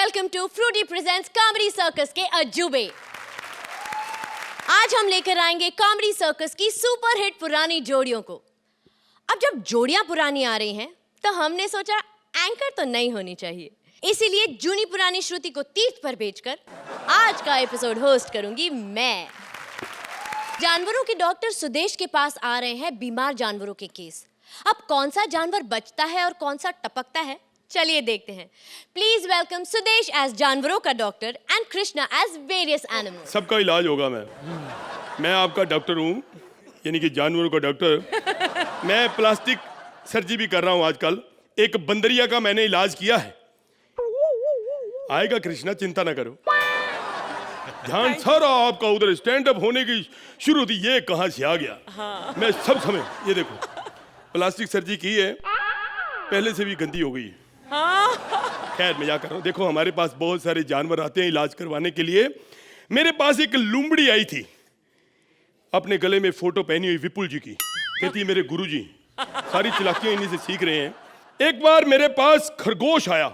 Welcome to Frooti presents comedy circus के अजूबे। आज हम लेकर आएंगे कॉमेडी सर्कस की सुपर हिट पुरानी जोड़ियों को। अब जब जोड़ियां पुरानी आ रही हैं, तो हमने सोचा एंकर तो नहीं होनी चाहिए, इसीलिए जूनी पुरानी श्रुति को तीर्थ पर भेजकर आज का एपिसोड होस्ट करूंगी मैं। जानवरों के डॉक्टर सुदेश के पास आ रहे हैं बीमार जानवरों के केस। अब कौन सा जानवर बचता है और कौन सा टपकता है, चलिए देखते हैं। प्लीज वेलकम सुदेश एज जानवरों का doctor and Krishna as various animals. सबका इलाज होगा। मैं आपका डॉक्टर हूँ, यानी कि जानवरों का डॉक्टर। मैं प्लास्टिक सर्जरी भी कर रहा हूँ आजकल। एक बंदरिया का मैंने इलाज किया है। आएगा कृष्णा, चिंता ना करो। ध्यान सारा आपका उधर स्टैंड अप होने की शुरू थी, ये कहाँ से आ गया। हाँ। मैं सब समय ये देखो प्लास्टिक सर्जरी की है, पहले से भी गंदी हो गई है। हाँ। खैर मजाक कर रहा हूँ। देखो हमारे पास बहुत सारे जानवर आते हैं इलाज करवाने के लिए। मेरे पास एक लूमड़ी आई थी, अपने गले में फोटो पहनी हुई विपुल जी की। कहती है मेरे गुरुजी, सारी चालाकियां इन्हीं से सीख रहे हैं। एक बार मेरे पास खरगोश आया,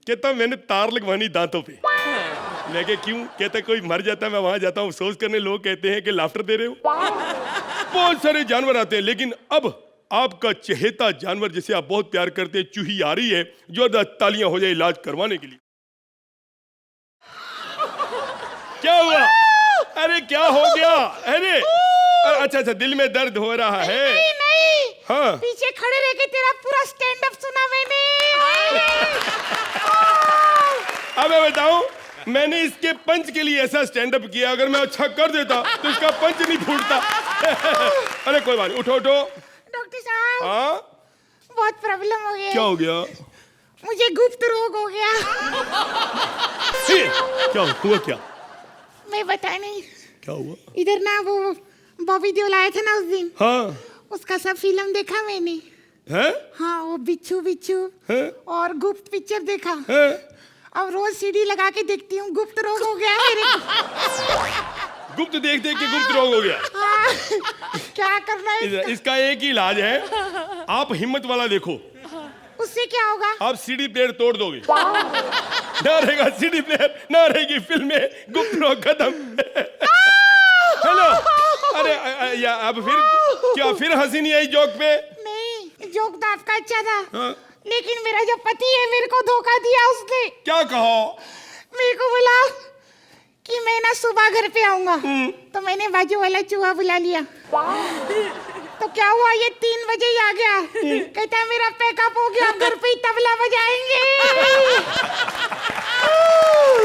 कहता मैंने तार लगवानी दांतों पे। मैं कहा क्यों? कहता कोई मर जाता है मैं वहां जाता हूँ अफसोस करने, लोग कहते हैं कि लाफ्टर दे रहे हो। बहुत सारे जानवर आते हैं, लेकिन अब आपका चहेता जानवर जिसे आप बहुत प्यार करते हैं, चूही आ रही है। जोरदार तालियां हो जाए इलाज करवाने के लिए। क्या हुआ? अरे क्या हो गया? अरे अच्छा अच्छा, दिल में दर्द हो रहा है। नहीं। हाँ, पीछे खड़े रह के तेरा पूरा स्टैंड अप सुना मैंने। अब मैं बताऊं, मैंने इसके पंच के लिए ऐसा स्टैंड अप किया, अगर मैं अच्छा कर देता तो इसका पंच नहीं फूटता। अरे कोई बात नहीं, उठो उठो। डॉक्टर साहब, हाँ, बहुत प्रॉब्लम हो गया। क्या हो गया? मुझे गुप्त रोग हो गया। क्या हुआ? क्या मैं बता नहीं। क्या हुआ? इधर ना वो बॉबी देओल आया था ना उस दिन। हाँ, उसका सब फिल्म देखा मैंने। है? हाँ, वो बिच्छू बिच्छू और गुप्त पिक्चर देखा। है? अब रोज सीडी लगा के देखती हूँ। गुप्त रोग हो गया मेरे को। गुप्त देख देख के गुप्त रोग हो गया। हाँ, क्या करना है? इसका एक ही इलाज है, आप हिम्मत वाला देखो। उससे क्या होगा? आप सीडी प्लेयर तोड़ दोगे। ना रहेगा सीडी प्लेयर, ना रहेगी फिल्में, गुप्त रोग खत्म। हेलो। अरे या अब फिर क्या, फिर हंसी नहीं आई जोक पे? नहीं, जोक तो आपका अच्छा था। हाँ? लेकिन मेरा जो पति है मेरे को धोखा दिया उसने। क्या कहो? मेरे को बोला कि मैं ना सुबह घर पे आऊंगा, तो मैंने बाजू वाला चूहा बुला लिया। तो क्या हुआ, ये 3 बजे ही आ गया। कहता मेरा पैकअप हो गया, घर पे ही तबला बजाएंगे।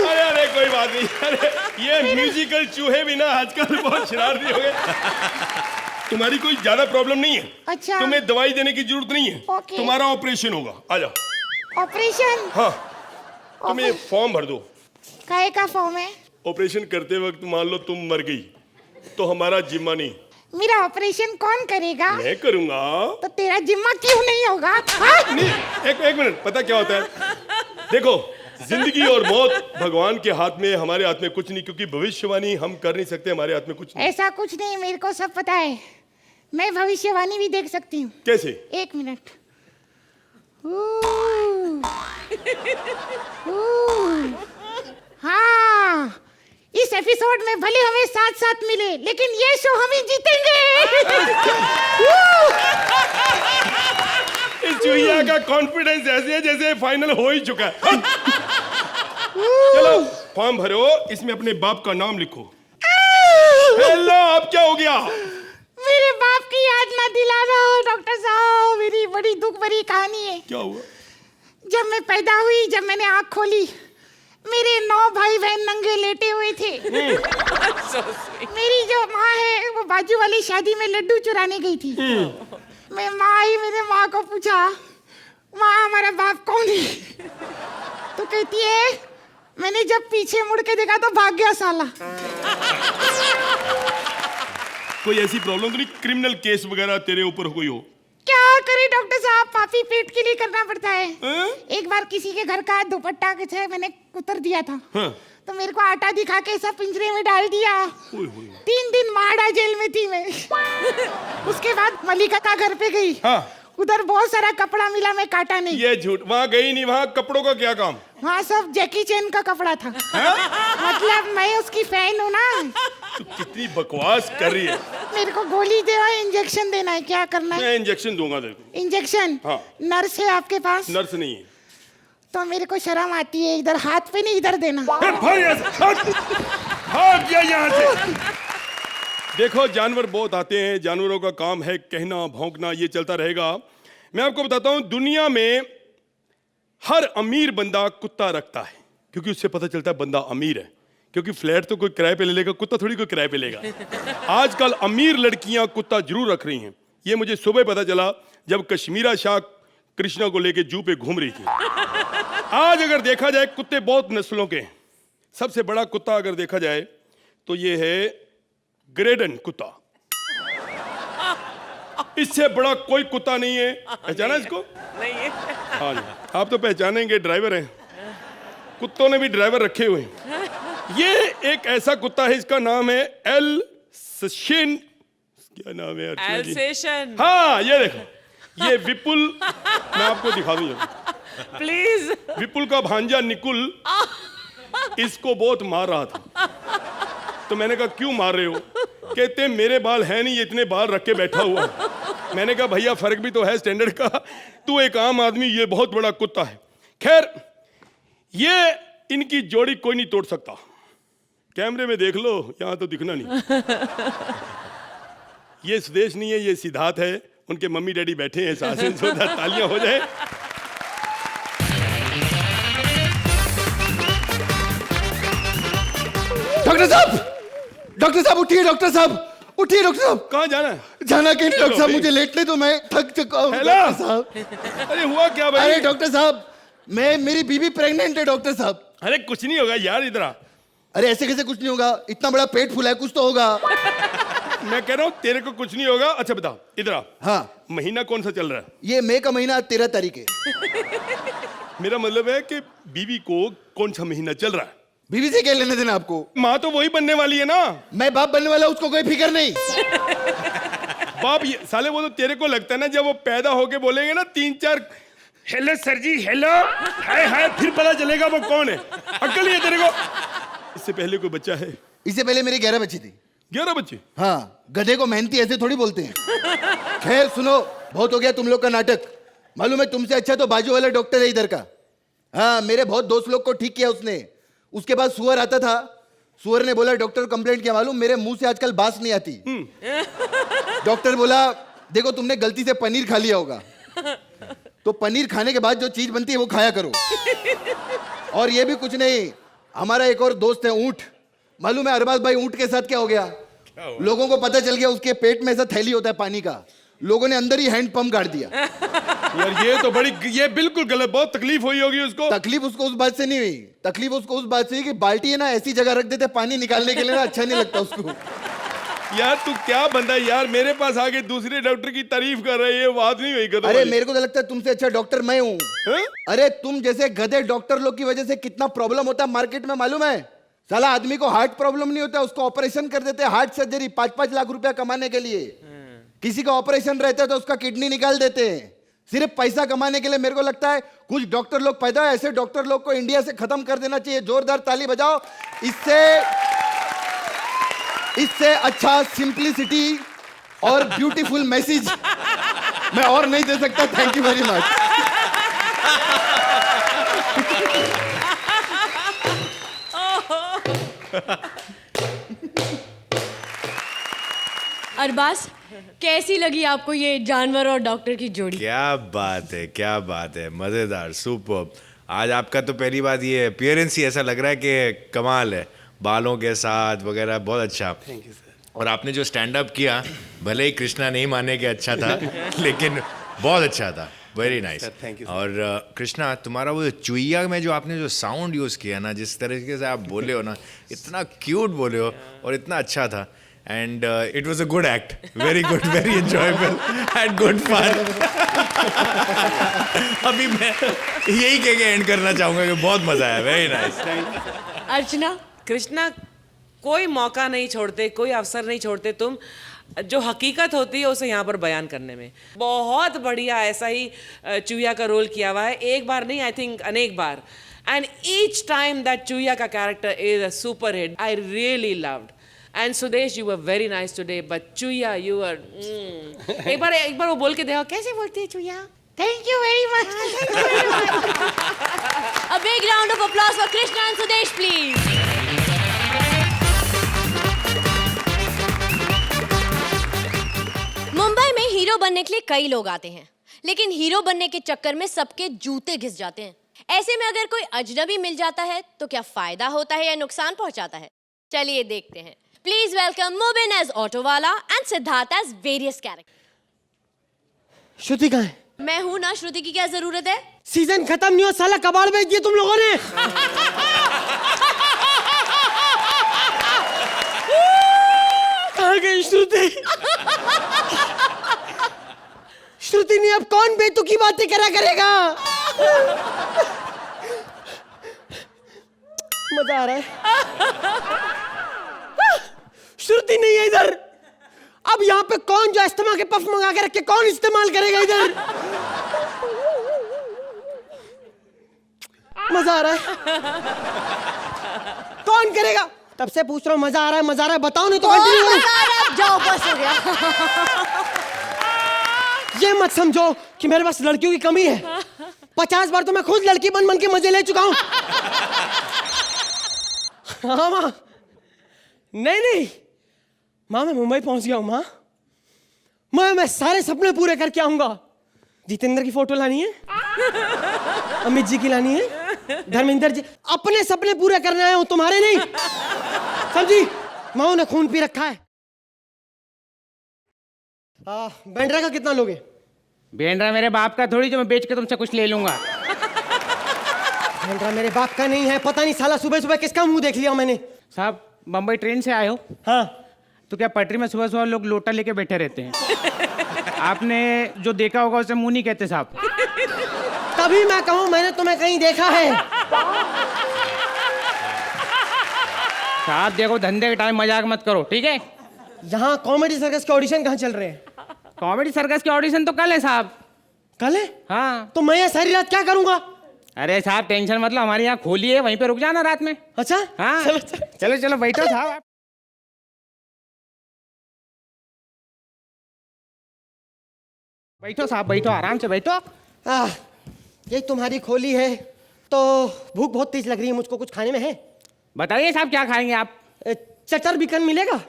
अरे अरे कोई बात नहीं। अरे ये म्यूजिकल चूहे भी ना आजकल बहुत शरारती हो गए। तुम्हारी कोई ज्यादा प्रॉब्लम नहीं है। अच्छा, तुम्हें दवाई देने की जरूरत नहीं है। ओके। तुम्हारा ऑपरेशन होगा, आ जाओ। ऑपरेशन? हाँ, तुम ये फॉर्म भर दो। काहे का फॉर्म है? ऑपरेशन करते वक्त मान लो तुम मर गई तो हमारा जिम्मा नहीं। मेरा ऑपरेशन कौन करेगा? मैं करूंगा। तो तेरा जिम्मा क्यों नहीं होगा? हाँ? नहीं, एक मिनट, पता क्या होता है? देखो, जिंदगी और मौत भगवान के हाथ में, हमारे हाथ में कुछ नहीं, क्योंकि भविष्यवाणी हम कर नहीं सकते, हमारे हाथ में कुछ नहीं। ऐसा कुछ नहीं, मेरे को सब पता है। मैं भविष्यवाणी भी देख सकती हूँ। कैसे? 1 मिनट। हाँ, इस एपिसोड में भले हमें साथ साथ मिले, लेकिन ये शो हम ही जीतेंगे। इस चूहिया का कॉन्फिडेंस ऐसे है जैसे फाइनल हो ही चुका है। चलो फॉर्म भरो, इसमें अपने बाप का नाम लिखो। हेलो, अब क्या हो गया? मेरे बाप की याद ना दिलाना डॉक्टर साहब, मेरी बड़ी दुख भरी कहानी है। क्या हुआ? जब मैं पैदा हुई, जब मैंने आँख खोली, मेरे 9 भाई बहन नंगे लेटे हुए थे। मेरी जो माँ है वो बाजू वाली शादी में लड्डू चुराने गई थी। मैं माँ आई, मेरे माँ को पूछा, माँ हमारा बाप कौन है? तो कहती है, मैंने जब पीछे मुड़ के देखा तो भाग गया साला। कोई ऐसी प्रॉब्लम तो नहीं, क्रिमिनल केस वगैरह तेरे ऊपर कोई हो? क्या करे डॉक्टर साहब, पापी पेट के लिए करना पड़ता है। एक बार किसी के घर का दुपट्टा के मैंने उतर दिया था। तो मेरे को आटा दिखा के सब पिंजरे में डाल दिया। 3 दिन माड़ा जेल में थी मैं। उसके बाद मलिका का घर पे गई। उधर बहुत सारा कपड़ा मिला, मैं काटा नहीं। ये झूठ, वहाँ गई नहीं, वहाँ कपड़ों का क्या काम? वहाँ सब जैकी चैन का कपड़ा था। मतलब मैं उसकी फैन हूँ ना। तू कितनी बकवास कर रही है। मेरे को गोली दे और इंजेक्शन देना है, क्या करना है? मैं इंजेक्शन दूंगा तेरे को। इंजेक्शन? हाँ। नर्स है आपके पास? नर्स नहीं है। तो मेरे को शर्म आती है, इधर हाथ पे नहीं, इधर देना। भाग गया यहाँ से। देखो, जानवर बहुत आते हैं, जानवरों का काम है कहना भौंकना, ये चलता रहेगा। मैं आपको बताता हूँ, दुनिया में हर अमीर बंदा कुत्ता रखता है, क्योंकि उससे पता चलता है बंदा अमीर है। क्योंकि फ्लैट तो कोई किराए पे ले लेगा, कुत्ता थोड़ी कोई किराए पे लेगा। आजकल अमीर लड़कियां कुत्ता जरूर रख रही हैं। ये मुझे सुबह पता चला जब कश्मीरा शाह कृष्णा को लेके जू पे घूम रही थी। आज अगर देखा जाए, कुत्ते बहुत नस्लों के हैं। सबसे बड़ा कुत्ता अगर देखा जाए तो ये है ग्रेडन कुत्ता। इससे बड़ा कोई कुत्ता नहीं है। पहचाना इसको? नहीं है। हाँ जी, आप तो पहचानेंगे, ड्राइवर हैं। कुत्तों ने भी ड्राइवर रखे हुए हैं। ये एक ऐसा कुत्ता है, इसका नाम है एल्सेशियन। क्या नाम है अर्चना जी? एल्सेशियन। हाँ, ये देखो, ये विपुल, मैं आपको दिखा दूंगा। प्लीज। विपुल का भांजा निकुल इसको बहुत मार रहा था। तो मैंने कहा क्यों मार रहे हो? कहते मेरे बाल हैं नहीं, ये इतने बाल रख के बैठा हुआ। मैंने कहा भैया फर्क भी तो है स्टैंडर्ड का, तू एक आम आदमी, ये बहुत बड़ा कुत्ता है। खैर, ये इनकी जोड़ी कोई नहीं तोड़ सकता। कैमरे में देख लो, यहां तो दिखना नहीं। ये सुदेश नहीं है, ये सिद्धार्थ है। उनके मम्मी डैडी बैठे हैं साथ में, सोचा तालियां हो जाए। डॉक्टर साहब, डॉक्टर साहब उठिए, डॉक्टर साहब उठिए, डॉक्टर साहब। कहाँ जाना है? जाना कहीं नहीं डॉक्टर साहब, मुझे लेटने तो, मैं थक चुका हूँ डॉक्टर साहब। अरे हुआ क्या भाई? अरे डॉक्टर साहब, मेरी बीवी प्रेग्नेंट है डॉक्टर साहब। अरे कुछ नहीं होगा यार, इधर आ। अरे ऐसे कैसे कुछ नहीं होगा? इतना बड़ा पेट फूला है, कुछ तो होगा। मैं कह रहा हूँ तेरे को कुछ नहीं होगा। अच्छा बता, इधर आ। हाँ। महीना कौन सा चल रहा है? ये मई का महीना 13 तारीख है। मेरा मतलब है कि बीवी को कौन सा महीना चल रहा है? बीवी से क्या लेने देना आपको? माँ तो वही बनने वाली है ना। मैं बाप बनने वाला, उसको कोई फिक्र नहीं। बाप ये साले, वो तो तेरे को लगता है ना, जब वो पैदा होके बोलेंगे ना 3-4 हेलो सर जी, हेलो हाय हाय, फिर पता चलेगा वो कौन है। अक्ल ही है तेरे को? इससे पहले कोई बच्चा है? इससे पहले मेरी 11 बच्ची थी। 11 बच्चे? हाँ, गधे को मेहनती ऐसे थोड़ी बोलते हैं। खैर सुनो, बहुत हो गया तुम लोग का नाटक। मालूम है तुमसे अच्छा तो बाजू वाला डॉक्टर है इधर का। हाँ, मेरे बहुत दोस्त लोग को ठीक किया उसने। उसके बाद सुअर आता था, सुअर ने बोला डॉक्टर कंप्लेंट किया, मालूम मेरे मुंह से आजकल बास नहीं आती। डॉक्टर बोला देखो तुमने गलती से पनीर खा लिया होगा, तो पनीर खाने के बाद जो चीज बनती है वो खाया करो। और ये भी कुछ नहीं, हमारा एक और दोस्त है ऊंट। मालूम है अरबाज भाई ऊंट के साथ क्या हो गया? लोगों को पता चल गया उसके पेट में ऐसा थैली होता है पानी का, लोगों ने अंदर ही हैंड पंप गाड़ दिया। यार ये तो बड़ी, ये बिल्कुल गलत। बहुत तकलीफ हुई होगी उसको। तकलीफ उसको उस बात से नहीं हुई, तकलीफ उसको उस बात से हुई कि बाल्टी है ना ऐसी जगह रख देते पानी निकालने के लिए ना, अच्छा नहीं लगता उसको। यार तू क्या बंदा है यार, मेरे पास आके दूसरे डॉक्टर की तारीफ कर रही है, वो बात नहीं हुई गधों अरे वाली। मेरे को तो लगता है तुमसे अच्छा डॉक्टर मैं हूँ। हैं? अरे तुम जैसे गधे डॉक्टर लोग की वजह से कितना प्रॉब्लम होता है मार्केट में, मालूम है? साला आदमी को हार्ट प्रॉब्लम नहीं होता, उसको ऑपरेशन कर देते हैं, हार्ट सर्जरी 5-5 लाख रुपया कमाने के लिए। किसी का ऑपरेशन रहता है तो उसका किडनी निकाल देते हैं, सिर्फ पैसा कमाने के लिए। मेरे को लगता है कुछ डॉक्टर लोग पैदा है, ऐसे डॉक्टर लोग को इंडिया से खत्म कर देना चाहिए। जोरदार ताली बजाओ। इससे अच्छा सिंप्लिसिटी और ब्यूटीफुल मैसेज मैं और नहीं दे सकता। Thank you very much. Arbaaz, कैसी लगी आपको ये जानवर और डॉक्टर की जोड़ी? क्या बात है, क्या बात है, मजेदार, सुपर। आज आपका तो पहली बात ये अपीयरेंस ही ऐसा लग रहा है कि कमाल है, बालों के साथ वगैरह, बहुत अच्छा। Thank you sir. और आपने जो स्टैंड अप किया, भले ही कृष्णा नहीं माने कि अच्छा था, लेकिन बहुत अच्छा था, very nice. thank you, sir. और कृष्णा, तुम्हारा वो चुईया में जो आपने जो साउंड यूज़ किया ना, जिस तरीके से आप बोले हो ना, इतना क्यूट बोले हो और इतना अच्छा था। And it was a good act, very good, very enjoyable and good fun. अभी मैं यही कह के एंड करना चाहूँगा कि बहुत मज़ा आया, वेरी नाइस। अर्चना, कृष्णा, कोई मौका नहीं छोड़ते, कोई अवसर नहीं छोड़ते तुम। जो हकीकत होती है उसे यहाँ पर बयान करने में। बहुत बढ़िया ऐसा ही चूया का रोल किया हुआ है, एक बार नहीं, आई थिंक अनेक बार। And each time that Chuya का character is a super hit, I really loved. And Sudesh, you were very nice today, but Chuya you are एक बार वो बोल के देखो, कैसे बोलती है Chuya? Thank you very much. A big round of applause for Krishna and Sudesh, please. Mumbai में हीरो बनने के लिए कई लोग आते हैं, लेकिन हीरो बनने के चक्कर में सबके जूते घिस जाते हैं। ऐसे में अगर कोई अजनबी मिल जाता है तो क्या फायदा होता है या नुकसान पहुंचाता है? चलिए देखते हैं। प्लीज वेलकम मुबिन एज ऑटोवाला and Siddharth as various character. Shruti कहाँ है? मैं हूं ना, श्रुति की क्या जरूरत है? सीजन खत्म नहीं हो, साला कबाड़ बेच दिए तुम लोगों ने। कहाँ गई श्रुति? श्रुति ने अब कौन बेतुकी बातें करा करेगा? मजा आ रहा है। श्रुति नहीं है इधर। अब यहाँ पे कौन जो अस्थमा के पफ मंगा के रखे, कौन इस्तेमाल करेगा इधर? मजा आ रहा है। कौन करेगा? तब से पूछ रहा हूँ, मजा आ रहा है, मजा आ रहा है, बताओ नहीं तो कंटिन्यू करो। जाओ, बस हो गया। ये मत समझो कि मेरे पास लड़कियों की कमी है। 50 बार तो मैं खुद लड़की बन बन के मजे ले चुका हूँ। हाँ माँ, नहीं माँ, मैं मुंबई पहुंच गया हूँ माँ। मैं सारे सपने पूरे करके आऊंगा। जितेंद्र की फोटो लानी है, अमित जी की लानी है, धर्मेंद्र जी, अपने सपने पूरे करने आया हूं, तुम्हारे नहीं। समझी? माँ ने खून पी रखा है। बैंड्रा का कितना लोगे? बैंड्रा मेरे बाप का थोड़ी जो मैं बेच के तुमसे कुछ ले लूंगा। बैंड्रा मेरे बाप का नहीं है। पता नहीं साला सुबह सुबह किसका मुंह देख लिया मैंने। साहब, बम्बई ट्रेन से आए हो? हाँ। तो क्या पटरी में सुबह सुबह लोग लोटा लेके बैठे रहते हैं? आपने जो देखा होगा उसे मुंह नहीं कहते साहब। तभी मैं कहूं, मैंने तुम्हें कहीं देखा है। साहब देखो, धंधे के टाइम मजाक मत करो, ठीक है? यहाँ कॉमेडी सर्कस के ऑडिशन कहाँ चल रहे हैं? कॉमेडी सर्कस के ऑडिशन तो कल है साहब। कल है? हाँ। तो मैं ये सारी रात क्या करूंगा? अरे साहब टेंशन मतलब, हमारे यहाँ खोली है, वहीं पे रुक जाना रात में। अच्छा हाँ चलो चलो चलो बैठो साहब आप। बैठो साहब, बैठो, आराम से बैठो। ये तुम्हारी खोली है तो भूख बहुत तेज लग रही है मुझको, कुछ खाने में है? बताइए साहब क्या खाएंगे आप? चटर बिकन मिलेगा?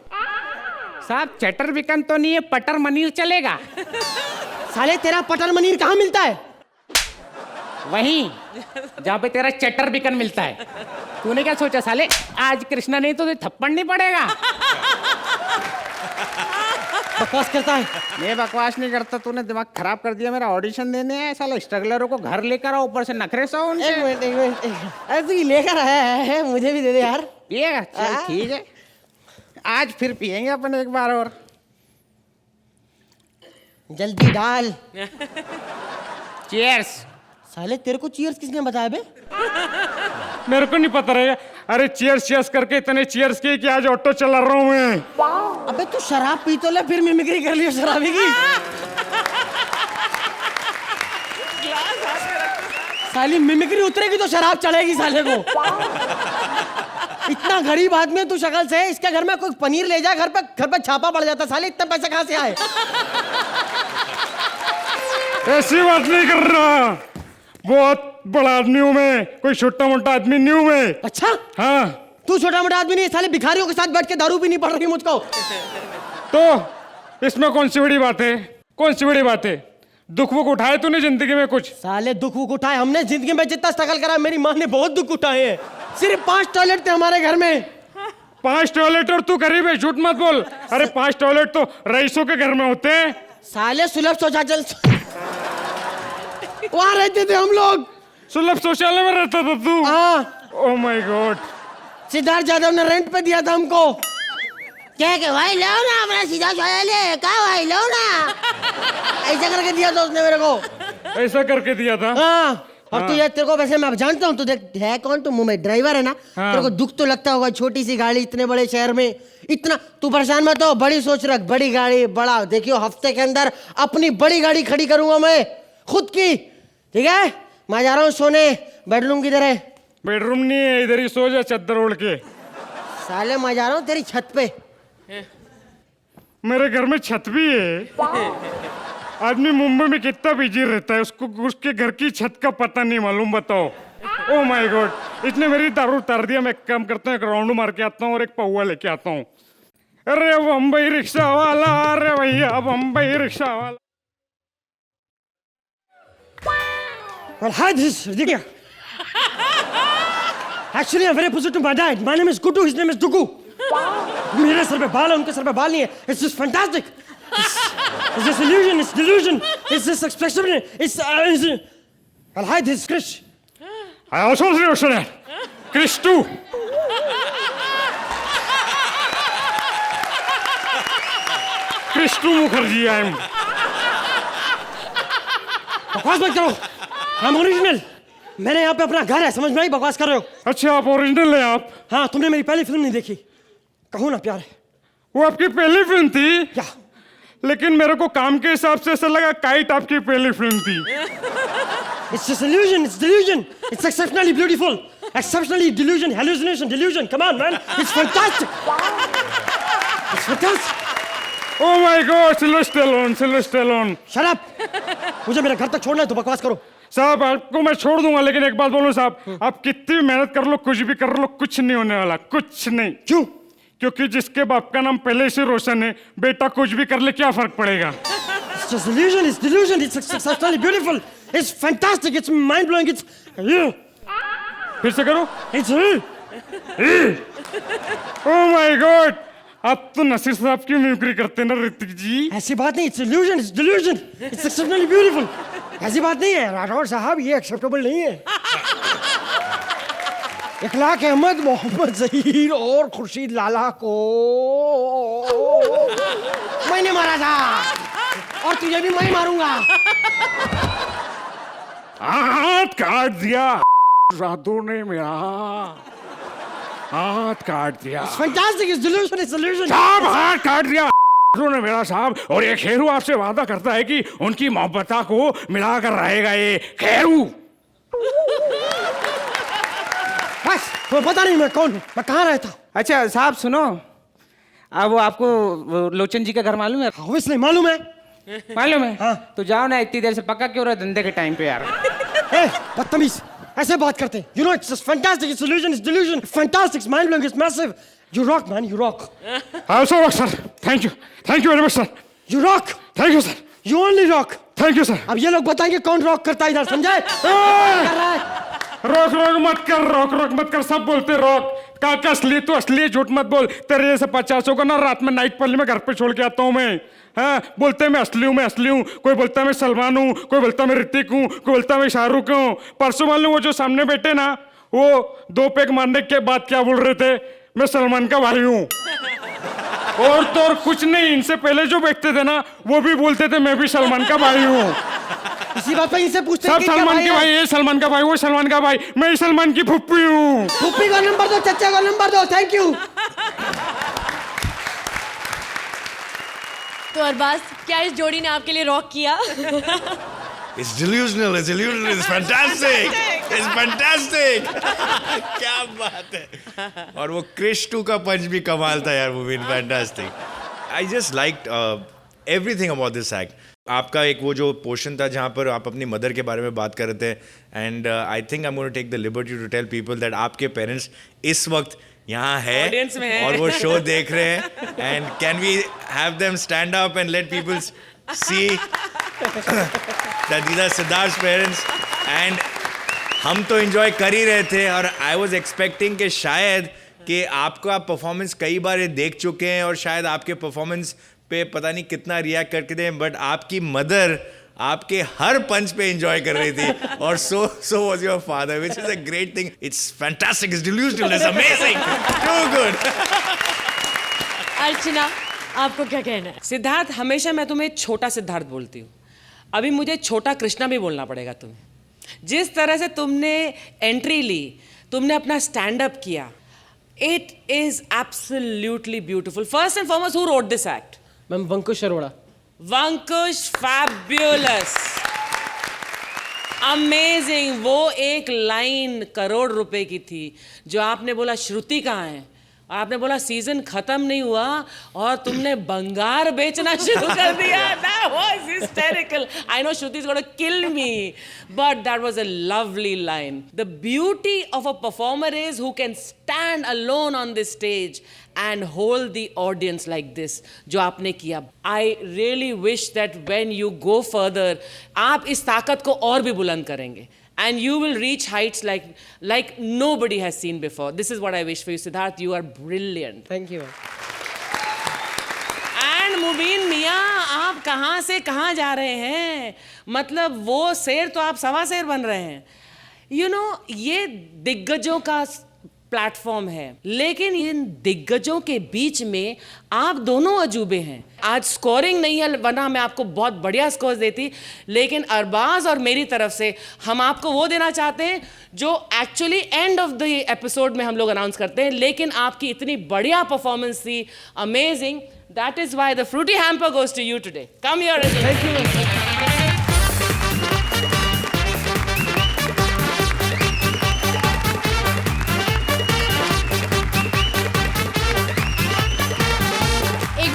साहब चटर बिकन तो नहीं है, पटर मनीर चलेगा। साले तेरा पटर मनीर कहाँ मिलता है? वहीं जहाँ पे तेरा चटर बिकन मिलता है। तूने क्या सोचा साले, आज कृष्णा नहीं तो थप्पड़ नहीं पड़ेगा? बकवास करता है। मैं बकवास नहीं करता, तूने दिमाग खराब कर दिया मेरा। ऑडिशन देने है साला, स्ट्रगलरों को घर लेकर आओ, ऊपर से नखरे सो उनके। एक मिनट अरे तू लेकर आया है, मुझे भी दे दे यार। पिएगा? चल ठीक है, आज फिर पिएंगे अपन एक बार और। जल्दी डाल। चीयर्स। साले तेरे को चीयर्स किसने बताया बे? मेरे को नहीं पता रहेगा। अरे चीयर्स चीयर्स करके इतने चीयर्स किए कि आज ऑटो चला रहा हूँ मैं। अबे तू शराब पी तो ले, फिर मिमिक्री कर लियो शराबी की। साली मिमिक्री उतरेगी तो शराब चढ़ेगी साले को। इतना गरीब आदमी है तू शक्ल से, इसके घर में कोई पनीर ले जाए, घर पे छापा पड़ जाता। साले इतने पैसे कहाँ से आए? ऐसी बात नहीं कर रहा, बहुत बड़ा आदमी हूँ मैं, कोई छोटा मोटा आदमी नहीं हूँ मैं। अच्छा हाँ। तू छोटा मोटा आदमी नहीं, साले भिखारियों के साथ बैठ के दारू पीनी पड़ रही मुझको। तो इसमें कौन सी बड़ी बात है? कौन सी बड़ी बात है? दुख वुख उठाए तूने जिंदगी में कुछ? साले दुख वुख उठाए हमने जिंदगी में, जितना स्ट्रगल करा मेरी माँ ने बहुत दुख उठाए हैं। सिर्फ 5 टॉयलेट थे हमारे घर में। 5 टॉयलेट और तू गरीब है, झूठ मत बोल। अरे 5 टॉयलेट तो रईसों के घर में होते हैं। साले सुलभ शौचालय वहां रहते थे हम लोग। सुलभ शौचालय में रहता था तू? हाँ। Oh my God. Siddharth Yadav ने रेंट पे दिया था हमको। क्या के भाई लो ना हमारा सीधा शौचालय का, भाई लो ना, ऐसा करके दिया था उसने मेरे को। ऐसा करके दिया था? हाँ। और तू यार, तेरे को वैसे मैं जानता हूँ, तो देख है कौन, तू मुंबई ड्राइवर है ना, तेरे को दुख तो लगता होगा, छोटी सी गाड़ी इतने बड़े शहर में, इतना तू परेशान मत हो, बड़ी सोच रख, बड़ी गाड़ी बड़ा, देखियो हफ्ते के अंदर अपनी बड़ी गाड़ी खड़ी करूंगा मैं खुद की, ठीक है? मैं जा रहा हूँ सोने, बेडरूम किधर है? बेडरूम नहीं है, इधर ही सो जा चादर ओढ़ के। साले मैं जा रहा हूँ तेरी छत पे। मेरे घर में छत भी है। आदमी मुंबई में कितना बिजी रहता है, उसको उसके घर की छत का पता नहीं मालूम, बताओ। ओह माय गॉड, इसने मेरी दारू उतार दिया। मैं एक काम करता हूँ, एक राउंड मार के आता हूँ और एक पौवा लेके आता हूँ। अरे बम्बई रिक्शा वाला, अरे भैया बम्बई रिक्शा वाला। Well, hi, this is ridiculous. Actually, I'm very opposite to my dad. My name is Gudu, his name is Dugu. मेरे सर पे बाल है, उनके सर पे बाल नहीं है. It's just fantastic. It's just illusion, it's delusion. It's just expression. It's well, hi, this is Krish. I also listener. Krish too. Krish too Mukherjee, I am. बकवास मत करो. I'm original. मेरे यहाँ पे अपना घर है, समझ में आई? बकवास कर रहे हो? अच्छा, आप ओरिजिनल हैं आप? हाँ, तुमने मेरी पहली फिल्म नहीं देखी, कहो ना प्यार है. वो आपकी पहली फिल्म थी? क्या? लेकिन मेरे को काम के हिसाब से ऐसा लगा काइट आपकी पहली फिल्म थी। It's just illusion, it's delusion. It's exceptionally beautiful. Exceptionally delusion, hallucination, delusion. Come on, man. It's fantastic. It's fantastic. Oh my God, Sylvester Stallone. Shut up. मुझे मेरे घर तक छोड़ना है तो बकवास करो. साहब आपको मैं छोड़ दूंगा, लेकिन एक बात बोलूं साहब, आप कितनी भी मेहनत कर लो, कुछ भी कर लो, कुछ नहीं होने वाला, कुछ नहीं। क्यों? क्योंकि जिसके बाप का नाम पहले से रोशन है, बेटा कुछ भी कर ले क्या फर्क पड़ेगा? It's just illusion, it's delusion, it's exceptionally beautiful. It's fantastic, it's mind blowing, it's फिर से करो। It's Oh my God, आप तो नसीर साहब की मिमिक्री करते हैं ना ऋतिक जी? ऐसी बात नहीं, it's illusion, it's delusion, it's exceptionally beautiful. ऐसी बात नहीं है राठौर साहब, ये एक्सेप्टेबल नहीं है. इखलाक अहमद, मोहम्मद जहीर और खुर्शीद लाला को मैंने मारा था और तुझे भी मैं मारूंगा. हाथ काट दिया जादू ने मेरा, हाथ काट दिया. It's fantastic, it's delusion, it's illusion. साहब हाथ काट दिया ने मेरा साहब. और ये खेरू आपसे वादा करता है कि उनकी मोहब्बता को मिलाकर रहेगा. ये खेरू बस तुम्हें पता नहीं मैं कौन हूँ, मैं कहाँ रहता हूँ. अच्छा साहब सुनो, अब वो आपको वो लोचन जी का घर मालूम है? ऑब्वियसली मालूम है. मालूम है? हाँ. तो जाओ ना, इतनी देर से पक्का क्यों रहे धंधे के टाइम पे यार? ए बदतमीज, ऐसे बात करते हैं. You know, it's just fantastic, it's illusion, it's delusion, fantastic, it's mind blowing, it's massive. You rock, man, you rock. Also rock sir, thank you very much sir. You rock. Thank you sir. You only rock. Thank you sir. अब ये लोग बताएंगे कौन rock करता है इधर, समझे? कर रहा है. रोक मत कर, सब बोलते रॉक का असली तो असली, झूठ मत बोल. तेरे जैसे 50 को ना रात में नाइट पल्ली में घर पे छोड़ के आता हूँ मैं. हाँ, बोलते मैं असली हूँ. कोई बोलता है मैं सलमान हूँ, कोई बोलता है मैं ऋतिक हूँ, कोई बोलता है मैं शाहरुख हूँ. परसों मान लो वो जो सामने बैठे ना, वो 2 पैक मारने के बाद क्या बोल रहे थे? मैं सलमान का भाई हूँ. और तो और कुछ नहीं, इनसे पहले जो बैठते थे ना, वो भी बोलते थे मैं भी सलमान का भाई हूँ. इसी बात पे इनसे पूछते हैं सब कि क्या सलमान भाई के है? भाई, ये सलमान का भाई, वो सलमान का भाई, मैं सलमान की फुप्पी हूँ. फुप्पी का नंबर दो, चचा का नंबर दो. Thank you. तो अरबाज, क्या इस जोड़ी ने आपके लिए रॉक किया? It's delusional, it's fantastic, it's fantastic. क्या बात है. और वो क्रिश 2 का पंच भी कमाल था यार, वो भी fantastic. I just liked everything about this act. आपका एक वो जो पोर्शन था जहाँ पर आप अपनी मदर के बारे में बात कर रहे थे, and I think I am going to take the liberty to tell people that आपके पेरेंट्स इस वक्त यहाँ है Audience में है. और वो शो देख रहे हैं. And can we have them stand up and let people see that these are Siddharth's parents. and हम तो एंजॉय कर ही रहे थे, और आई वॉज एक्सपेक्टिंग कि शायद कि आपका परफॉर्मेंस कई बार ये देख चुके हैं और शायद आपके परफॉर्मेंस पे पता नहीं कितना रिएक्ट करके दें, बट आपकी मदर आपके हर पंच पे एंजॉय कर रही थी. और so was your father, which is a great thing. It's fantastic, it's delusional, it's amazing, too good. अर्चना, आपको क्या कहना है? सिद्धार्थ, हमेशा मैं तुम्हें छोटा सिद्धार्थ बोलती हूँ. अभी मुझे छोटा कृष्णा भी बोलना पड़ेगा तुम्हें. जिस तरह से तुमने एंट्री ली, तुमने अपना स्टैंड अप किया, it is absolutely beautiful. First and foremost, who wrote this act? Ma'am Vankush Arora. Vankush, fabulous, amazing. वो एक लाइन करोड़ रुपए की थी जो आपने बोला श्रुति कहाँ है, आपने बोला सीजन खत्म नहीं हुआ और तुमने बंगार बेचना शुरू कर दिया. That was hysterical. I know Shruti is going to kill me, but that was a lovely line. The beauty of a performer is who can stand alone on this stage and hold the audience like this, जो आपने किया. I really wish that when you go further, आप इस ताकत को और भी बुलंद करेंगे. And you will reach heights like nobody has seen before. This is what I wish for you, Siddharth. You are brilliant. Thank you. And मुबीन मियाँ, आप कहाँ से कहाँ जा रहे हैं? मतलब वो शेर तो आप सवा शेर बन रहे हैं. You know, ये दिग्गजों का प्लेटफॉर्म है, लेकिन इन दिग्गजों के बीच में आप दोनों अजूबे हैं. आज स्कोरिंग नहीं है, वरना मैं आपको बहुत बढ़िया स्कोर देती, लेकिन अरबाज और मेरी तरफ से हम आपको वो देना चाहते हैं जो actually end of the episode में हम लोग अनाउंस करते हैं. लेकिन आपकी इतनी बढ़िया परफॉर्मेंस थी, amazing. That is why the Frooti hamper goes to you today. Come here. Thank you.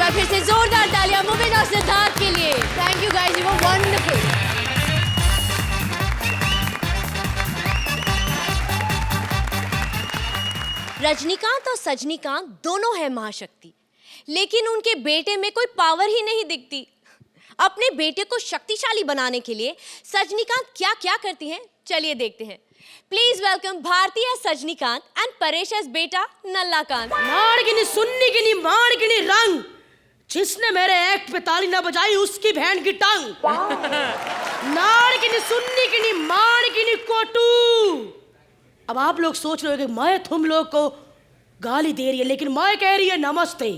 फिर से जोरदार तालियां मुबीन और सिद्धार्थ के लिए. Thank you guys, you were wonderful. Rajinikanth और सजनीकांत दोनों हैं महाशक्ति, लेकिन उनके बेटे में कोई पावर ही नहीं दिखती. अपने बेटे को शक्तिशाली बनाने के लिए सजनीकांत क्या क्या करती हैं, चलिए देखते हैं. प्लीज वेलकम भारतीय सजनीकांत एंड परेश बेटा नल्लाकांत. नाड़गिनी सुन्नी माड़गिनी रंग, जिसने मेरे एक्ट पे ताली ना बजाई उसकी बहन की टंग. नाड़गिनी सुन्नी माड़गिनी कोटू. अब आप लोग सोच रहे हो कि मैं तुम लोग को गाली दे रही है, लेकिन मैं कह रही है नमस्ते.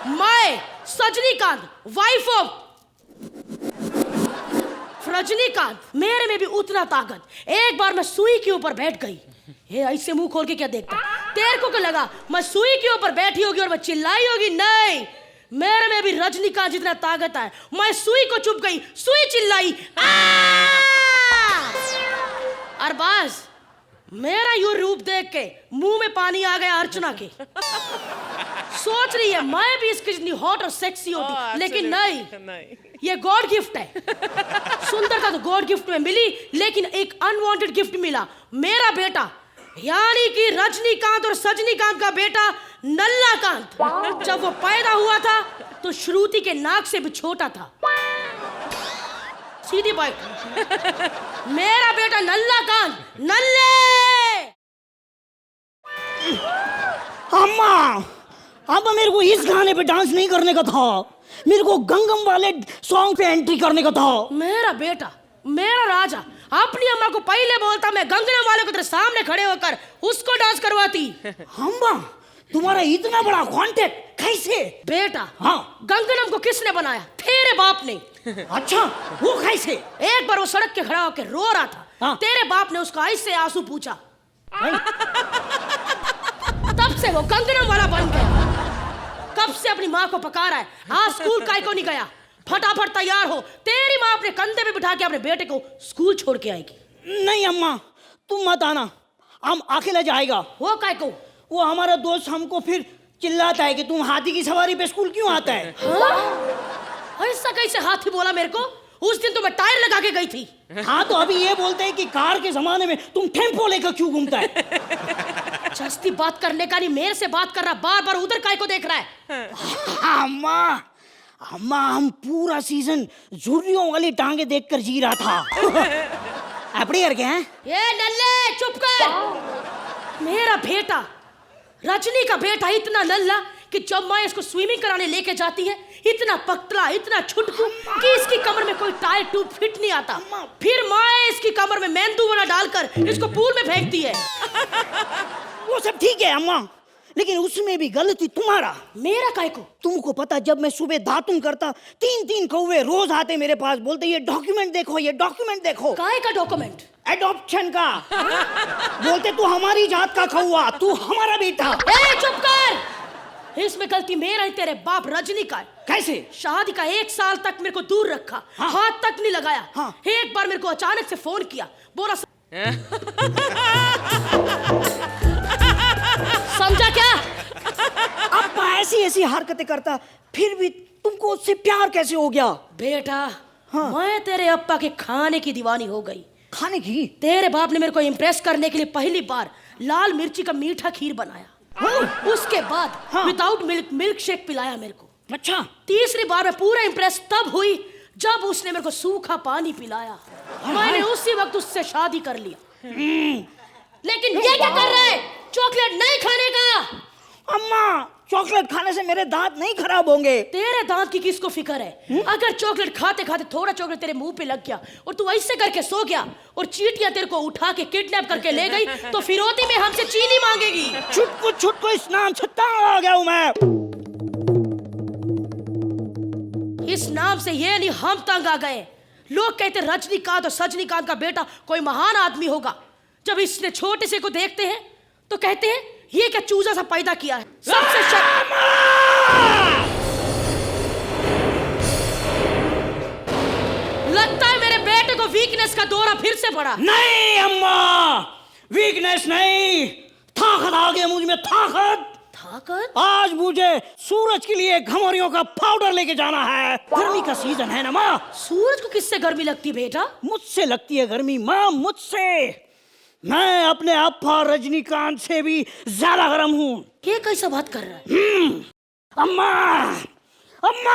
मैं सजनीकांत, वाइफ ऑफ रजनीकांत, मेरे में भी उतना ताकत. एक बार मैं सुई के ऊपर बैठ गई. ये ऐसे मुंह खोल के क्या देखता? तेरे को क्या लगा मैं सुई के ऊपर बैठी होगी और मैं चिल्लाई होगी? नहीं, मेरे में भी रजनीकांत जितना ताकत है. मैं सुई को चुप गई, सुई चिल्लाई. अरबाज, मेरा यू रूप देख के मुंह में पानी आ गया अर्चना के. सोच रही है मैं भी इसकी जितनी हॉट और सेक्सी होती, लेकिन नहीं, ये गॉड गिफ्ट है. सुंदरता तो गॉड गिफ्ट में मिली, लेकिन एक अनवांटेड गिफ्ट मिला. मेरा बेटा, यानी कि रजनीकांत और सजनीकांत का बेटा नल्लाकांत, जब वो पैदा हुआ था तो श्रुति के नाक से भी छोटा था. सीधी बात. मेरा बेटा नल्लाकांत, नल्ले. अम्मा मेरे को इस गाने पे डांस नहीं करने का था, मेरे को गंगम वाले सॉन्ग पे एंट्री करने का था. मेरा बेटा, मेरा राजा, अपनी अम्मा को पहले बोलता, मैं गंगनम वाले को तेरे सामने खड़े होकर उसको डांस करवाती. अम्मा, तुम्हारा इतना बड़ा कॉन्टेक्ट कैसे? बेटा, हाँ, गंगनम को किसने बनाया? तेरे बाप ने. अच्छा, वो कैसे? एक बार वो सड़क के खड़ा होकर रो रहा था. हाँ? तेरे बाप ने उसको ऐसे आंसू पूछा. तब से वो गंगनम वाला बन गया. कब से अपनी माँ को पका रहा है. आज स्कूल काहे को नहीं गया? फटाफट तैयार हो, तेरी माँ अपने कंधे पे बिठा के अपने बेटे को स्कूल छोड़ के आएगी. नहीं अम्मा, तुम मत आना, हम अकेला जाएगा. वो काहे को? वो हमारा दोस्त हमको फिर चिल्लाता है कि तुम हाथी की सवारी पे स्कूल क्यों आता है. ऐसा कैसे हाथी बोला मेरे को? उस दिन तो मैं टायर लगा के गई थी. हाँ, तो अभी ये बोलते हैं कि कार के जमाने में तुम टेम्पो लेकर क्यों घूमता है. जस्ती बात करने का नहीं, मेरे से बात कर रहा, बार बार उधर काहे को देख रहा है. अम्मा, हम पूरा सीजन झुर्रियों वाली टांगे देखकर जी रहा था. अपने करके हैं. ये नल्ले, चुप कर. मेरा बेटा, रजनी का बेटा इतना नल्ला कि जब मैं इसको स्विमिंग कराने लेके जाती है, इतना पतला, इतना छुटकू कि इसकी कमर में कोई टायर ट्यूब फिट नहीं आता. फिर मैं इसकी कमर में मेंदू वड़ा डालकर इसको पूल में फेंकती है. वो सब ठीक है अम्मा, लेकिन उसमें भी गलती तुम्हारा। मेरा काय को? तुमको पता, जब मैं सुबह दातुन करता 3-3 कौवे रोज आते मेरे पास, बोलते ये डॉक्यूमेंट देखो, ये डॉक्यूमेंट देखो। काय का डॉक्यूमेंट? एडॉप्शन का। बोलते तू हमारी जात का कौवा, तू हमारा बेटा। ए चुप कर! इसमें गलती मेरा है, तेरे बाप रजनी का है। कैसे? शादी का 1 साल तक मेरे को दूर रखा, हाँ। हाथ तक नहीं लगाया। हाँ। एक बार मेरे को अचानक से फोन किया, बोला समझा क्या? अब ऐसी ऐसी हरकतें करता, फिर भी तुमको उससे प्यार कैसे हो गया? बेटा, हाँ। मैं तेरे अप्पा के खाने की दीवानी हो गई। खाने की? तेरे बाप ने मेरे को इम्प्रेस करने के लिए पहली बार लाल मिर्ची का मीठा खीर बनाया। हाँ। उसके बाद हाँ। विदाउट मिल्क शेक पिलाया मेरे को। अच्छा। तीसरी बार मैं पूरा इम्प्रेस तब हुई जब उसने मेरे को सूखा पानी पिलाया। मैंने उसी वक्त उससे शादी कर लिया। लेकिन ये क्या कर रहा है? चॉकलेट नहीं खाने का। अम्मा, चॉकलेट खाने से मेरे दांत नहीं खराब होंगे। तेरे दांत की किसको फिक्र है? अगर चॉकलेट खाते खाते थोड़ा चॉकलेट तेरे मुंह पे लग गया और तू ऐसे करके सो गया और चींटियां तेरे को उठा के किडनैप करके ले गई तो फिरौती में हमसे चीनी मांगेगी। छुटको छुटको स्नान छत्ता आ गया हूं मैं। इस नाम से ये नहीं हम तंग आ गए। लोग कहते रजनीकांत और सजनीकांत का बेटा कोई महान आदमी होगा। जब इसने छोटे से को देखते हैं तो कहते हैं ये क्या चूजा सा पैदा किया है। सबसे लगता है मेरे बेटे को वीकनेस का दौरा फिर से पड़ा। नहीं अम्मा, वीकनेस नहीं, ताकत आ गई मुझ में, ताकत। ताकत? आज मुझे सूरज के लिए घमौरियों का पाउडर लेके जाना है। गर्मी का सीजन है ना माँ। सूरज को किससे गर्मी लगती बेटा? मुझसे लगती है गर्मी माँ, मुझसे। मैं अपने अप्पा रजनीकांत से भी ज्यादा गर्म हूँ। ये कैसा बात कर रहा है? अम्मा, अम्मा,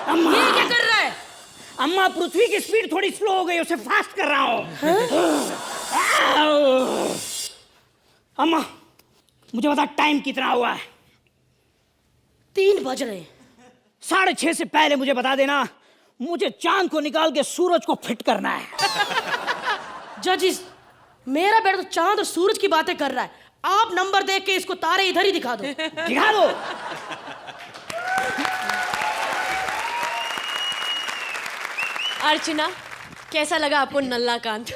अम्मा, ये क्या कर रहा है? अम्मा, पृथ्वी की स्पीड थोड़ी स्लो हो गई, उसे फास्ट कर रहा हूँ। अम्मा, मुझे बता टाइम कितना हुआ है? 3 बज रहे। 6:30 से पहले मुझे बता देना। मुझे चांद को निकाल के सूरज को फिट करना है। जजिस, मेरा बेटा तो चांद और सूरज की बातें कर रहा है। आप नंबर देख के इसको तारे इधर ही दिखा दो। दिखा दो। अर्चना, कैसा लगा आपको नल्ला कांत?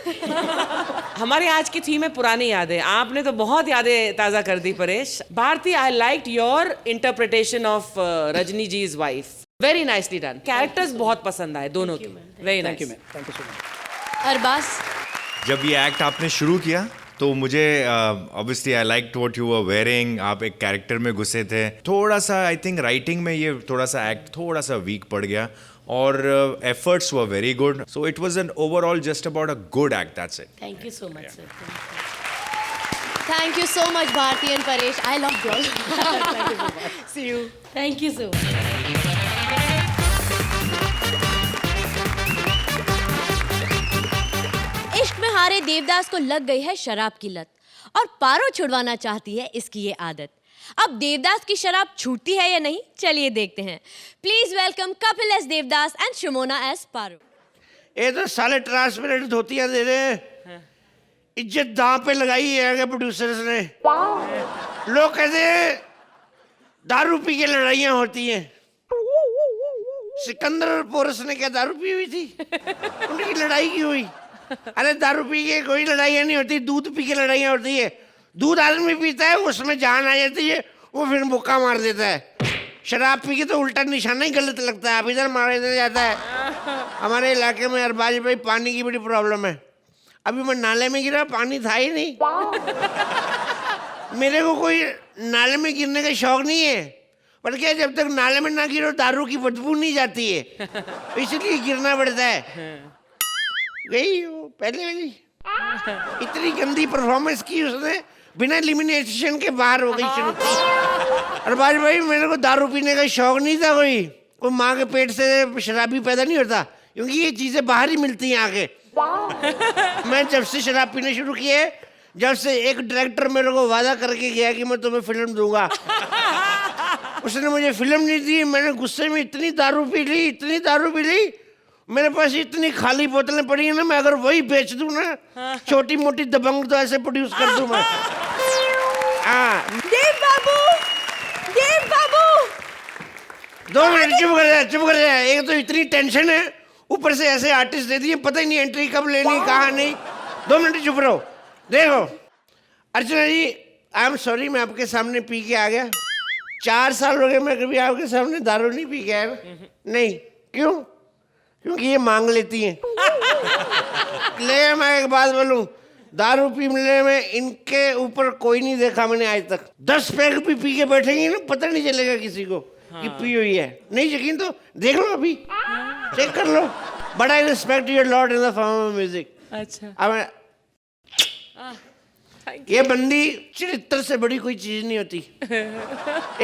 हमारी आज की थीम है पुरानी यादें। आपने तो बहुत यादें ताज़ा कर दी Paresh. Bharti, I liked your interpretation of Rajni ji is wife. Very nicely done. Characters बहुत पसंद आए दोनों के। Very nice. Thank you so much. Arbaaz, जब ये एक्ट आपने शुरू किया तो मुझे obviously I like what you were wearing. आप एक कैरेक्टर में घुसे थे। थोड़ा सा आई थिंक राइटिंग में ये थोड़ा सा एक्ट थोड़ा सा वीक पड़ गया और efforts were very good. So it was an overall just about a good act, that's it. Thank you so much sir. Thank you so much Bharti and Paresh. I love you all. See you. Thank you so much. इश्क में हारे देवदास को लग गई है शराब की लत और पारो छुड़वाना चाहती है इसकी ये आदत। अब देवदास की शराब छूटती है या नहीं, चलिए देखते हैं। Please welcome Kapil as Devdas and Shimona as Paro. ये तो साले ट्रांसपेरेंट धोतियां दे रहे हैं। इज्जत दांव पे लगाई है प्रोड्यूसर्स ने। लोग कहते हैं दारू पी के लड़ाइयाँ होती हैं। सिकंदर और पोरस ने क्या दारू पी हुई थी? उनकी लड़ाई की हुई? अरे दारू पी के कोई लड़ाइयाँ नहीं होती, दूध पी के लड़ाइयाँ होती है। दूध आदमी पीता है, उसमें जान आ जाती है, वो फिर मुक्का मार देता है। शराब पी के तो उल्टा निशाना ही गलत लगता है। आप इधर मार इधर जाता है। हमारे इलाके में अरबाज भाई पानी की बड़ी प्रॉब्लम है। अभी मैं नाले में गिरा, पानी था ही नहीं। मेरे को कोई नाले में गिरने का शौक नहीं है, पर क्या जब तक नाले में ना गिरो दारू की बदबू नहीं जाती है, इसलिए गिरना पड़ता है। गई वो पहले वाली इतनी गंदी परफॉर्मेंस की उसने, बिना एलिमिनेशन के बाहर हो गई श्रुति। अरबाज भाई मेरे को दारू पीने का शौक नहीं था। कोई माँ के पेट से शराबी पैदा नहीं होता, क्योंकि ये चीजें बाहर ही मिलती हैं आगे। मैं जब से शराब पीने शुरू किए, जब से एक डायरेक्टर मेरे को वादा करके गया कि मैं तुम्हें फिल्म दूंगा, उसने मुझे फिल्म नहीं दी। मैंने गुस्से में इतनी दारू पी ली, इतनी दारू पी ली, मेरे पास इतनी खाली बोतलें पड़ी हैं ना, मैं अगर वही बेच दूं ना, छोटी मोटी दबंग तो ऐसे प्रोड्यूस कर दूं मैं। हाँ देव बाबू, देव बाबू। 2 मिनट चुप कर जा। एक तो इतनी टेंशन है, ऊपर से ऐसे आर्टिस्ट दे दिए, पता ही नहीं एंट्री कब लेनी कहाँ नहीं। 2 मिनट चुप रहो। देखो अर्चना जी, आई एम सॉरी, मैं आपके सामने पी के आ गया। 4 साल हो गए मैं कभी आपके सामने दारू नहीं पी के आया। नहीं, क्यों? क्योंकि ये मांग लेती हैं। ले मैं एक बात बोलूं, दारू पीने में इनके ऊपर कोई नहीं देखा मैंने आज तक। 10 पैक भी पी के बैठेंगे ना, पता नहीं चलेगा किसी को कि पी हुई है। नहीं यकीन तो देख लो, अभी चेक कर लो। But I respect your lot in the form of music. अच्छा, अब ये बंदी चरित्र से बड़ी कोई चीज नहीं होती।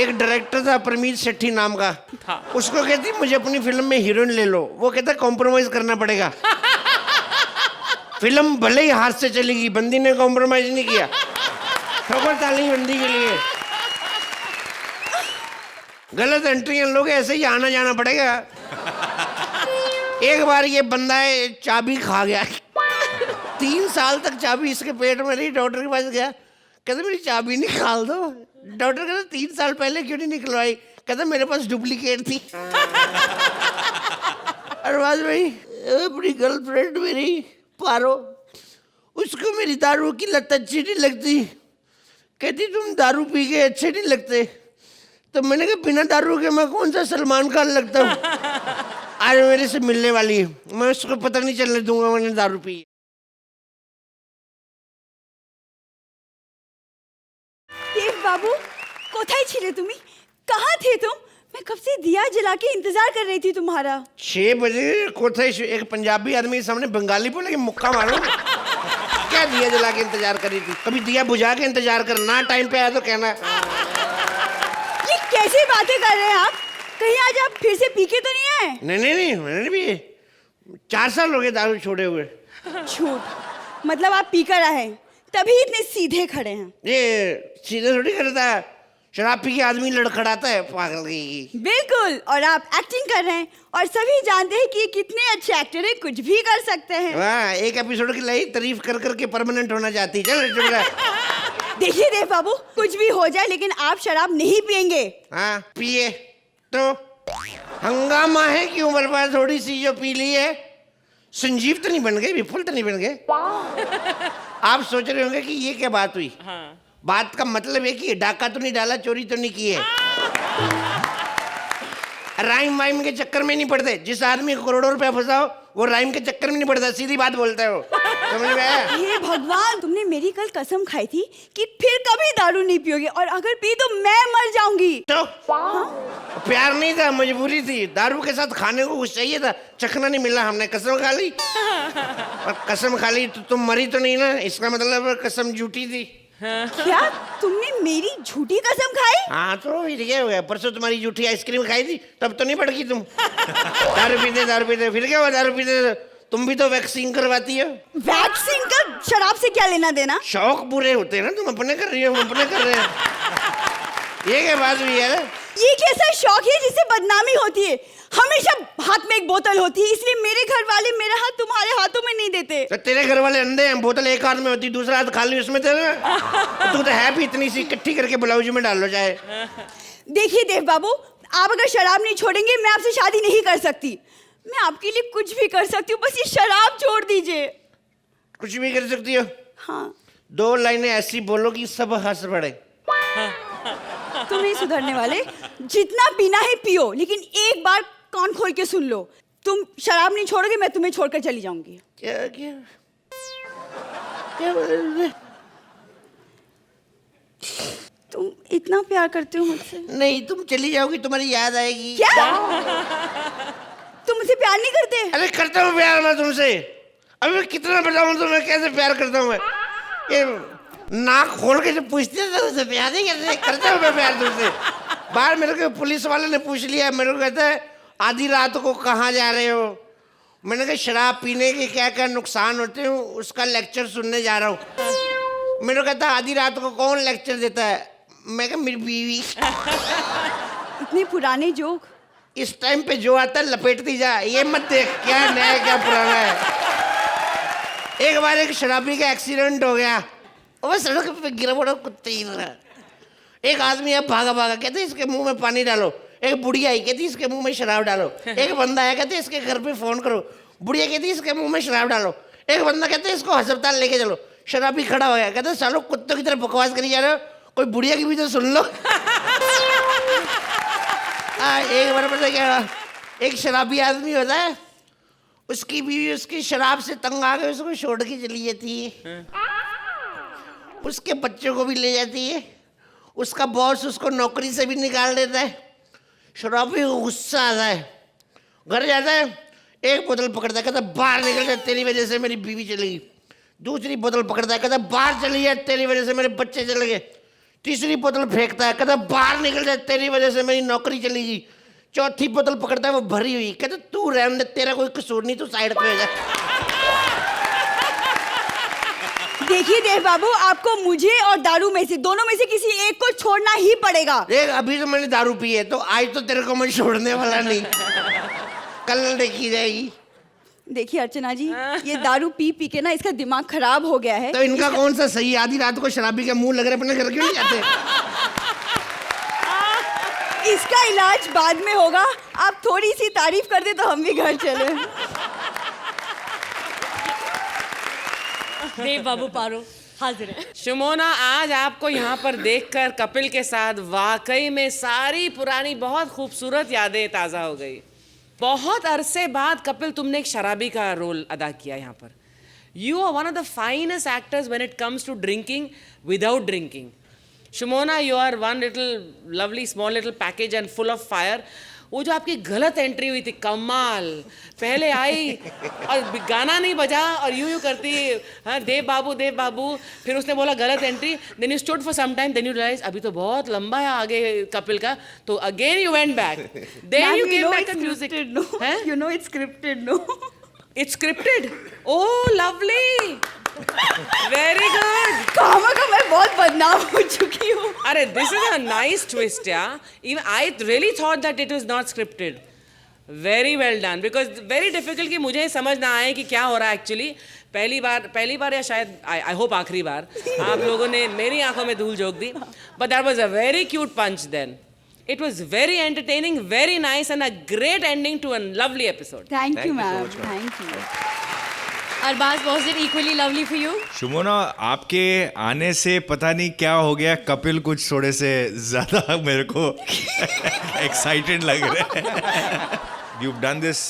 एक डायरेक्टर था परमीत शेट्टी नाम का, उसको कहती मुझे अपनी फिल्म में हीरोइन ले लो। वो कहता कॉम्प्रोमाइज करना पड़ेगा। फिल्म भले ही हाथ से चलेगी, बंदी ने कॉम्प्रोमाइज नहीं किया। ठोकर ताली बंदी के लिए। गलत एंट्रियां लोग ऐसे ही आना जाना पड़ेगा। एक बार ये बंदा है चाबी खा गया। 3 साल तक चाबी इसके पेट में रही। डॉक्टर के पास गया, कहते मेरी चाबी निकाल दो। डॉक्टर कहते 3 साल पहले क्यों नहीं निकलवाई? कहते मेरे पास डुप्लीकेट थी। अरबाज भाई, अपनी गर्लफ्रेंड मेरी पारो, उसको मेरी दारू की लत अच्छी नहीं लगती। कहती तुम दारू पी के अच्छे नहीं लगते। तो मैंने कहा बिना दारू के मैं कौन सा सलमान खान लगता हूँ? आज मेरे से मिलने वाली है, मैं उसको पता नहीं चलने दूंगा मैंने दारू पी। देव बाबू, कोথায় ছিলে তুমি? कहाँ थे तुम? मैं कब से दिया जला के इंतजार कर रही थी तुम्हारा। 6 बजे कोথায়? एक पंजाबी आदमी के सामने बंगाली बोले कि मुक्का मारो। क्या दिया जला के इंतजार कर रही थी? कभी दिया बुझा के इंतजार करना, टाइम पे आया तो कहना। ये कैसी बातें कर रहे हैं आप? कहीं आज आप फिर से पी के तो नहीं आए? नहीं मैंने नहीं पिए। 4 साल हो गए दारू छोड़े हुए। झूठ, मतलब आप पी कर आए तभी इतने सीधे खड़े हैं। ये सीधे थोड़ी करता है, शराब पी के आदमी लड़खड़ाता है पागल की। बिल्कुल, और आप एक्टिंग कर रहे हैं और सभी जानते हैं कि ये कितने अच्छे एक्टर हैं, कुछ भी कर सकते हैं। हाँ, एक एपिसोड की लाई तारीफ कर करके परमानेंट होना चाहती है। चल चुप रह। देखिए देव बाबू, कुछ भी हो जाए लेकिन आप शराब नहीं पियेंगे। हाँ, पिए तो हंगामा है कि उम्र पर थोड़ी सी जो पी ली है। संजीव तो नहीं बन गए, विपुल तो नहीं बन गए। आप सोच रहे होंगे कि ये क्या बात हुई। बात का मतलब है कि डाका तो नहीं डाला, चोरी तो नहीं की है। राइम वाइम के चक्कर में नहीं पड़ते। जिस आदमी को करोड़ों रुपया फंसाओ वो राइम के चक्कर में नहीं पड़ता, सीधी बात बोलता है वो। समझ में आया? हे भगवान, तुमने मेरी कल कसम खाई थी कि फिर कभी दारू नहीं पियोगे, और अगर पी तो मैं मर जाऊंगी। तो प्यार नहीं था, मजबूरी थी। दारू के साथ खाने को कुछ चाहिए था, चखना नहीं मिला, हमने कसम खा ली। और कसम खा ली तो तुम मरी तो नहीं ना, इसका मतलब कसम झूठी थी। क्या तुमने मेरी झूठी कसम खाई? हाँ तो फिर क्या हो गया? परसों तुम्हारी झूठी आइसक्रीम खाई थी, तब तो नहीं भड़की तुम। दारू पीते फिर क्या हुआ? दारू पीते तुम भी तो वैक्सीन करवाती हो। वैक्सीन का शराब से क्या लेना देना? शौक पूरे होते हैं ना, तुम अपने कर रही हो, हम अपने कर रहे हैं। ये क्या बात हुई है? ये कैसा शौक है जिससे बदनामी होती है? हमेशा हाथ में एक बोतल होती है, इसलिए मेरे घर वाले मेरा हाथ तुम्हारे हाथों में नहीं देते। तो तेरे घर वाले अंधे हैं, बोतल एक हाथ में होती, दूसरा हाथ खाली उसमें तेरा। तू तो है भी इतनी सी, इकट्ठी करके ब्लाउज में डाल लो चाहे। देखिए देव बाबू, आप अगर शराब नहीं छोड़ेंगे मैं आपसे शादी नहीं कर सकती। मैं आपके लिए कुछ भी कर सकती हूँ, बस ये शराब छोड़ दीजिए। कुछ भी कर सकती हो? हाँ। 2 लाइनें ऐसी बोलो कि सब हंस पड़े। तुम नहीं सुधरने वाले। जितना पीना है पियो, लेकिन एक बार कान खोल के सुन लो, तुम शराब नहीं छोड़ोगे मैं तुम्हें छोड़कर चली जाऊंगी। क्या क्या क्या बोले? तुम इतना प्यार करते हो मुझसे? नहीं, तुम चली जाओगी, तुम्हारी याद आएगी। क्या? तुम मुझसे प्यार नहीं करते? अरे करता हूँ प्यार मैं तुमसे। अभी मैं कितना बताऊँ तुम्हें कैसे प्यार करता हूँ मैं। ये नाक खोल के जब पूछते हैं तो प्यार नहीं करते। करता हूँ मैं प्यार तुमसे। बाहर मेरे को पुलिस वाले ने पूछ लिया, मेरे को कहता है आधी रात को कहाँ जा रहे हो? मैंने कहा शराब पीने के क्या क्या नुकसान होते हैं उसका लेक्चर सुनने जा रहा हूँ। मेरे को कहता आधी रात को कौन लेक्चर देता है? मैं कहा मेरी बीवी। इतने पुराने जोक। इस टाइम पे जो आता है लपेटती जा, ये मत देख क्या नया क्या पुराना है। एक बार एक शराबी का एक्सीडेंट हो गया, वो सड़क पे गिरा पड़ा कुत्ते ही रहा। एक आदमी अब भागा भागा, कहते इसके मुंह में पानी डालो। एक बुढ़िया आई, कहती इसके मुंह में शराब डालो। एक बंदा आया, कहते इसके घर पे फोन करो। बुढ़िया कहती इसके मुंह में शराब डालो। एक बंदा कहते इसको अस्पताल लेके चलो। शराबी खड़ा हो गया, कहते सालो कुत्तों की तरह बकवास करी जा रहे हो, कोई बुढ़िया की भी तो सुन लो। एक बार पता क्या हुआ, एक शराबी आदमी होता है, उसकी बीवी उसकी शराब से तंग आ गई, उसको छोड़ के चली जाती है, उसके बच्चों को भी ले जाती है, उसका बॉस उसको नौकरी से भी निकाल देता है। शराबी को गुस्सा आता है, घर जाता है, एक बोतल पकड़ता है, कहता बाहर निकल जाए तेरी वजह से मेरी बीवी चली गई। दूसरी बोतल पकड़ता है, कहता बाहर चली जाए तेरी वजह से मेरे बच्चे चले गए। तीसरी बोतल फेंकता है, कहता बाहर निकल जाए तेरी वजह से मेरी नौकरी चली गई। चौथी बोतल पकड़ता है, वो भरी हुई, कहता तू रहने दे, तेरा कोई कसूर नहीं, तू साइड पे हो जा। देखिए देव बाबू, आपको मुझे और दारू में से, दोनों में से किसी एक को छोड़ना ही पड़ेगा। देख अभी तो मैंने दारू पी है, तो आज तो तेरे को मैं छोड़ने वाला नहीं, कल देखी जाएगी। देखिए अर्चना जी, ये दारू पी पी के ना इसका दिमाग खराब हो गया है। तो इनका कौन सा सही, आधी रात को शराबी के मुंह लग रहे, अपने घर क्यों नहीं जाते? इसका इलाज बाद में होगा, आप थोड़ी सी तारीफ कर दे तो हम भी घर चले। देव बाबू पारो हाजिर है। शिमोना, आज आपको यहाँ पर देखकर कपिल के साथ वाकई में सारी पुरानी बहुत खूबसूरत यादें ताज़ा हो गई। बहुत अरसे बाद कपिल तुमने एक शराबी का रोल अदा किया यहाँ पर। You are one of the finest actors when it comes to drinking without drinking. Shimona, you are one little lovely small little package and full of fire. वो जो आपकी गलत एंट्री हुई थी, कमाल, पहले आई और गाना नहीं बजा और यूं करती, हाँ देव बाबू, फिर उसने बोला गलत entry, then you stood for some time, then you realise अभी तो बहुत लंबा है आगे कपिल का, तो again you went back, then you came back the music. You know it's scripted, no it's scripted, oh lovely, very good. कहाँ का मैं बहुत बदनाम हो चुकी हूँ। अरे this is a nice twist यार, even I really thought that it was not scripted. Very well done, because very difficult कि मुझे समझ ना आए कि क्या हो रहा है एक्चुअली। पहली बार या शायद आई होप आखिरी बार आप लोगों ने मेरी आंखों में धूल झोंक दी, but that was a very cute punch then. It was very entertaining, very nice, and a great ending to a lovely episode. Thank you, ma'am. Thank you. Arbaaz, was it equally lovely for you? Shumona, आपके आने से पता नहीं क्या हो गया, कपिल कुछ थोड़े से ज़्यादा मेरे को एक्साइटेड लग रहे हैं। You've done this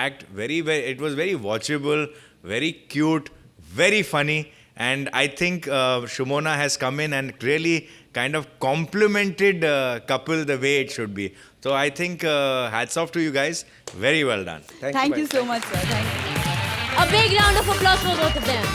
act very, it was very watchable, very cute, very funny, and I think Shumona has come in and really kind of complimented Kapil the way it should be. So I think hats off to you guys. Very well done. Thank you so much, sir. Thank you. A big round of applause for both of them.